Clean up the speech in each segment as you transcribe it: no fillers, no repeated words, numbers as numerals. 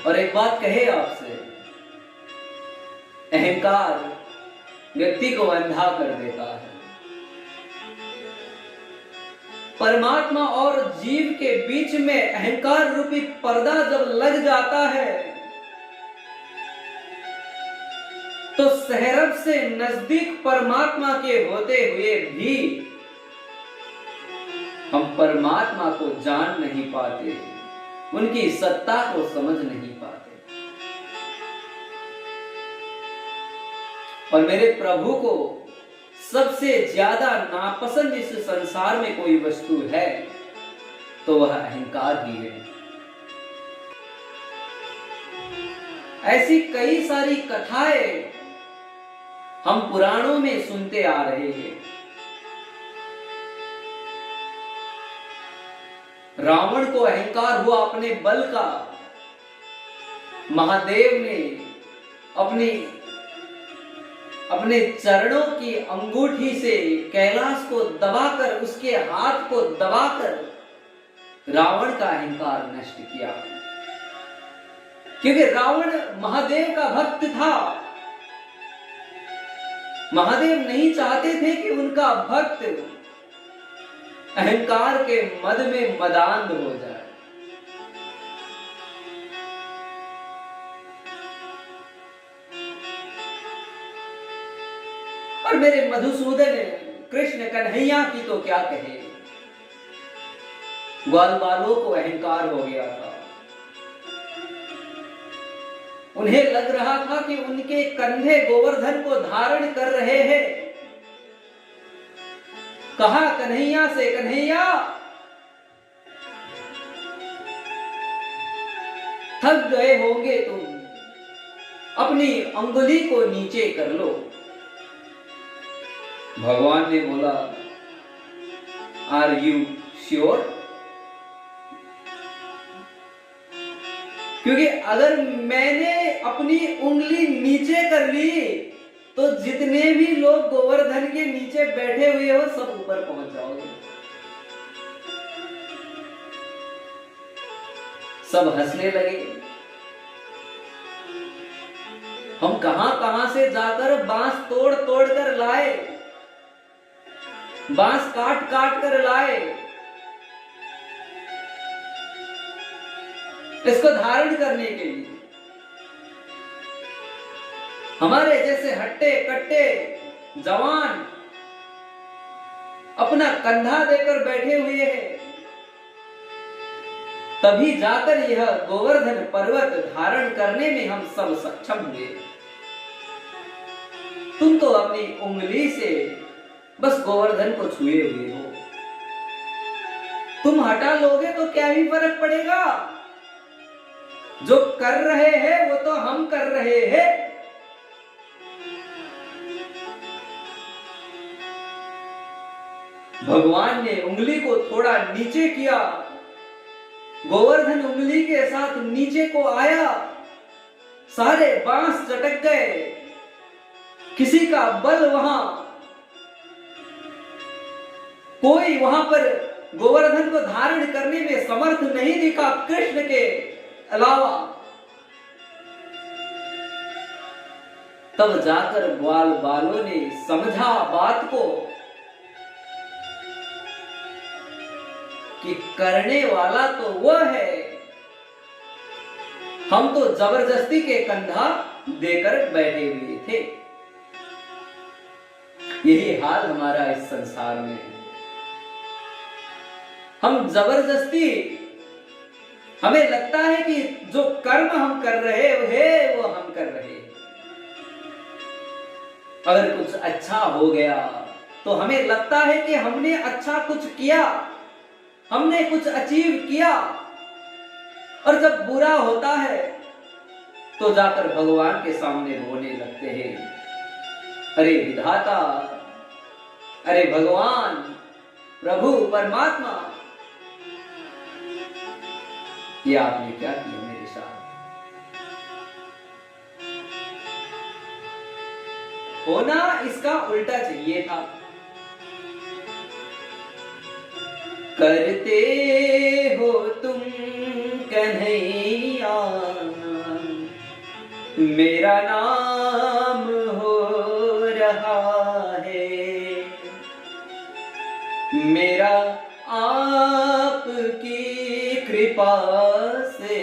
और एक बात कहे आपसे, अहंकार व्यक्ति को अंधा कर देता है। परमात्मा और जीव के बीच में अहंकार रूपी पर्दा जब लग जाता है तो सहरब से नजदीक परमात्मा के होते हुए भी हम परमात्मा को जान नहीं पाते, उनकी सत्ता को समझ नहीं पाते। और मेरे प्रभु को सबसे ज्यादा नापसंद इस संसार में कोई वस्तु है तो वह अहंकार ही है। ऐसी कई सारी कथाएं हम पुराणों में सुनते आ रहे हैं। रावण को अहंकार हुआ अपने बल का, महादेव ने अपने चरणों की अंगूठी से कैलाश को दबाकर, उसके हाथ को दबाकर रावण का अहंकार नष्ट किया। क्योंकि रावण महादेव का भक्त था। महादेव नहीं चाहते थे कि उनका भक्त अहंकार के मद में मदांध हो जाए। और मेरे मधुसूदन कृष्ण कन्हैया की तो क्या कहे, ग्वाल बालों को अहंकार हो गया था। उन्हें लग रहा था कि उनके कंधे गोवर्धन को धारण कर रहे हैं। कहा कन्हैया से, कन्हैया थक गए होंगे तुम, अपनी अंगुली को नीचे कर लो। भगवान ने बोला, आर यू श्योर? क्योंकि अगर मैंने अपनी उंगली नीचे कर ली तो जितने भी लोग गोवर्धन के नीचे बैठे हुए हो सब ऊपर पहुंच जाओगे। सब हंसने लगे। हम कहां कहां से जाकर बांस तोड़ तोड़ कर लाए, बांस काट काट कर लाए, इसको धारण करने के लिए। हमारे जैसे हट्टे कट्टे जवान अपना कंधा देकर बैठे हुए हैं, तभी जाकर यह गोवर्धन पर्वत धारण करने में हम सब सक्षम हुए। तुम तो अपनी उंगली से बस गोवर्धन को छुए हुए हो। तुम हटा लोगे तो क्या ही फर्क पड़ेगा? जो कर रहे हैं वो तो हम कर रहे हैं। भगवान ने उंगली को थोड़ा नीचे किया, गोवर्धन उंगली के साथ नीचे को आया, सारे बांस चटक गए। किसी का बल वहां, कोई वहां पर गोवर्धन को धारण करने में समर्थ नहीं दिखा कृष्ण के अलावा। तब जाकर ग्वाल बालों ने समझा बात को कि करने वाला तो वह है, हम तो जबरदस्ती के कंधा देकर बैठे हुए थे। यही हाल हमारा इस संसार में है। हम जबरदस्ती, हमें लगता है कि जो कर्म हम कर रहे हैं वो हम कर रहे हैं। अगर कुछ अच्छा हो गया तो हमें लगता है कि हमने अच्छा कुछ किया, हमने कुछ अचीव किया। और जब बुरा होता है तो जाकर भगवान के सामने रोने लगते हैं, अरे विधाता, अरे भगवान, प्रभु, परमात्मा, ये आपने क्या किया मेरे साथ? होना इसका उल्टा चाहिए था। करते हो तुम कन्हैया मेरा नाम हो रहा है, मेरा आपकी कृपा से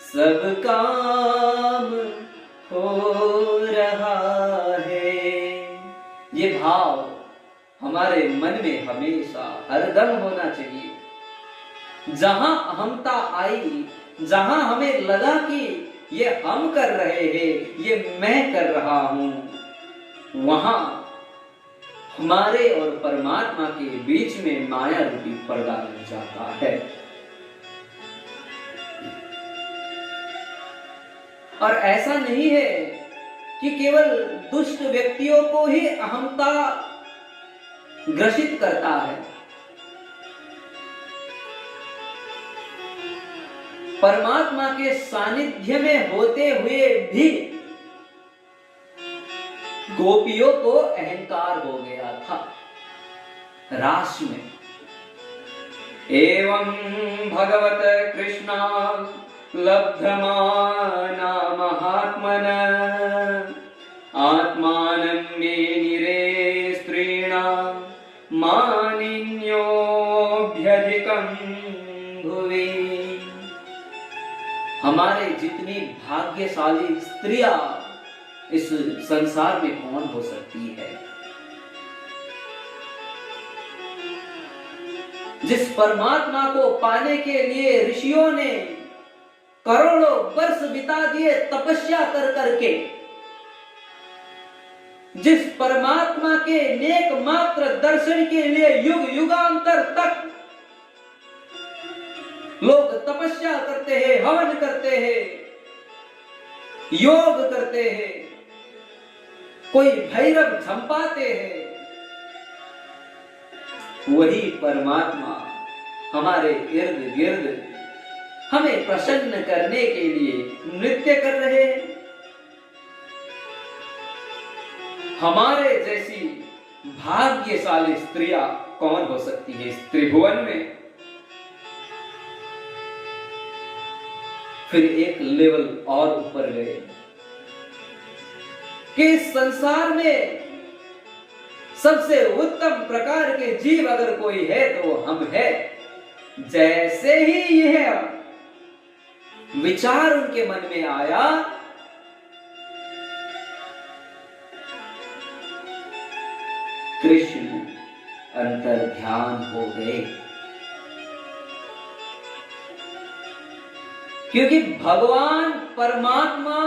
सब काम हो रहा है। ये भाव हमारे मन में हमेशा हरदम होना चाहिए। जहां अहमता आई, जहां हमें लगा कि ये हम कर रहे हैं, ये मैं कर रहा हूं, वहां हमारे और परमात्मा के बीच में माया रूपी पर्दा लग जाता है। और ऐसा नहीं है कि केवल दुष्ट व्यक्तियों को ही अहमता ग्रसित करता है। परमात्मा के सानिध्य में होते हुए भी गोपियों को अहंकार हो गया था रास में। एवं भगवत कृष्णा लब्धमाना महात्मन आत्मानं मे निरे स्त्रीणा मानिन्योऽभ्यधिकं भुवि। हमारे जितनी भाग्यशाली स्त्रियां इस संसार में कौन हो सकती है, जिस परमात्मा को पाने के लिए ऋषियों ने करोड़ों वर्ष बिता दिए तपस्या कर करके, जिस परमात्मा के नेक मात्र दर्शन के लिए युग युगांतर तक लोग तपस्या करते हैं, हवन करते हैं, योग करते हैं, कोई भैरव झंपाते हैं, वही परमात्मा हमारे इर्द गिर्द हमें प्रसन्न करने के लिए नृत्य कर रहे हैं। हमारे जैसी भाग्यशाली स्त्रियां कौन हो सकती है इस त्रिभुवन में। फिर एक लेवल और ऊपर गए कि इस संसार में सबसे उत्तम प्रकार के जीव अगर कोई है तो वो हम है। जैसे ही यह विचार उनके मन में आया, कृष्ण अंतर ध्यान हो गए। क्योंकि भगवान परमात्मा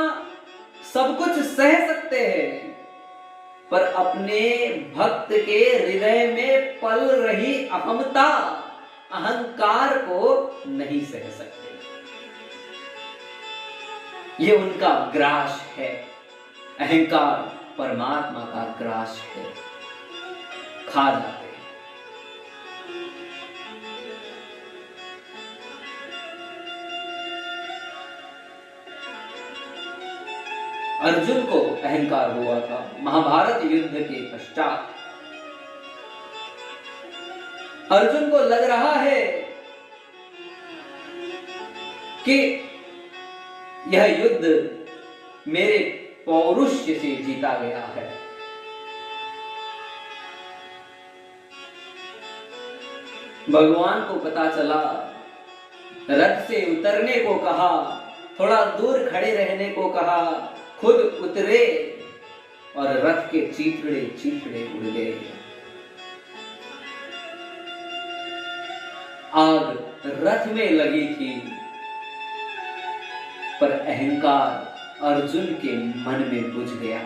सब कुछ सह सकते हैं, पर अपने भक्त के हृदय में पल रही अहमता, अहंकार को नहीं सह सकते। ये उनका ग्रास है। अहंकार परमात्मा का ग्रास है, खा जाते हैं। अर्जुन को अहंकार हुआ था महाभारत युद्ध के पश्चात। अर्जुन को लग रहा है कि यह युद्ध मेरे पौरुष्य से जीता गया है। भगवान को पता चला, रथ से उतरने को कहा, थोड़ा दूर खड़े रहने को कहा, खुद उतरे और रथ के चीथड़े चीथड़े उड़ गए। आग रथ में लगी थी, पर अहंकार अर्जुन के मन में बुझ गया।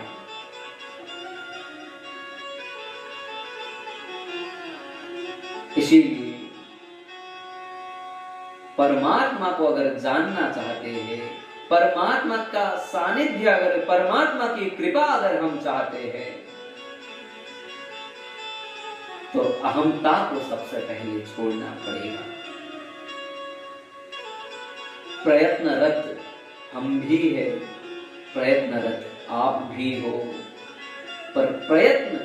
इसीलिए परमात्मा को अगर जानना चाहते हैं, परमात्मा का सानिध्य अगर, परमात्मा की कृपा अगर हम चाहते हैं, तो अहंता को सबसे पहले छोड़ना पड़ेगा। प्रयत्नरत हम भी है, प्रयत्नरत आप भी हो, पर प्रयत्न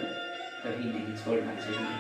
कभी नहीं छोड़ना चाहिए।